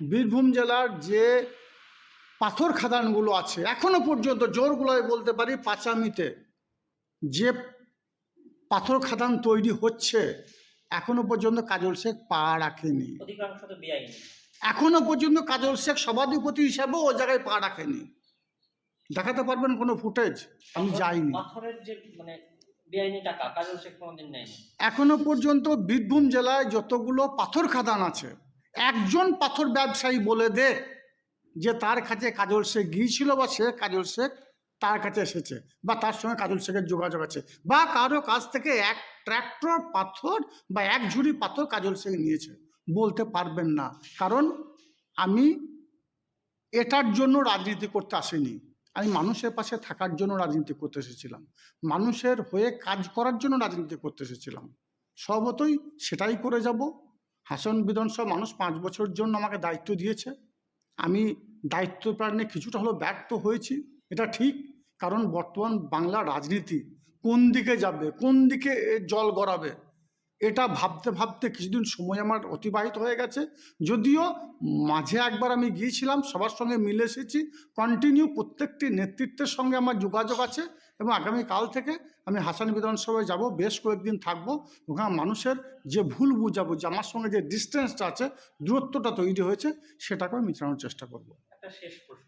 বীরভূম জেলার যে পাথর খাদানগুলো আছে এখনো পর্যন্ত জোর গলায় বলতে পারি পাঁচামিতে যে পাথর খাদান তৈরি হচ্ছে এখনো পর্যন্ত কাজল শেখ পা রাখেনি। অধিকাংশ তো বেআইনি। এখনো পর্যন্ত কাজল শেখ সভাধিপতি হিসাবেও ও জায়গায় পা রাখেনি। দেখাতে পারবেন কোনো ফুটেজ? আমি যাইনি। পাথরের যে মানে বেআইনি টাকা কাজল শেখ কোনোদিন নেয়নি। এখনো পর্যন্ত বীরভূম জেলায় যতগুলো পাথর খাদান আছে একজন পাথর ব্যবসায়ী বলে দে যে তার কাছে কাজল শেখ গিয়েছিল বা সে কাজল শেখ তার কাছে এসেছে বা তার সঙ্গে কাজল শেখের যোগাযোগ আছে বা কারো কাছ থেকে এক ট্র্যাক্টর পাথর বা এক ঝুড়ি পাথর কাজল শেখ নিয়েছে বলতে পারবেন না। কারণ আমি এটার জন্য রাজনীতি করতে আসিনি, আমি মানুষের পাশে থাকার জন্য রাজনীতি করতে এসেছিলাম, মানুষের হয়ে কাজ করার জন্য রাজনীতি করতে এসেছিলাম। স্বভাবতই সেটাই করে যাব। হাসন বিধানসভা মানুষ 5 বছরের জন্য আমাকে দায়িত্ব দিয়েছে, আমি দায়িত্ব পালনে কিছুটা হলেও ব্যর্থ হয়েছি, এটা ঠিক। কারণ বর্তমান বাংলা রাজনীতি কোন দিকে যাবে, কোন দিকে জল গড়াবে, এটা ভাবতে ভাবতে কিছুদিন সময় আমার অতিবাহিত হয়ে গেছে। যদিও মাঝে একবার আমি গিয়েছিলাম, সবার সঙ্গে মিলে এসেছি, কন্টিনিউ প্রত্যেকটি নেতৃত্বের সঙ্গে আমার যোগাযোগ আছে এবং আগামীকাল থেকে আমি হাসান বিধানসভায় যাব, বেশ কয়েকদিন থাকবো। ওখানে মানুষের যে ভুল বুঝাবুঝি, আমার সঙ্গে যে ডিস্টেন্সটা আছে, দূরত্বটা তৈরি হয়েছে, সেটাকে আমি মেটানোর চেষ্টা করব। একটা শেষ প্রশ্ন।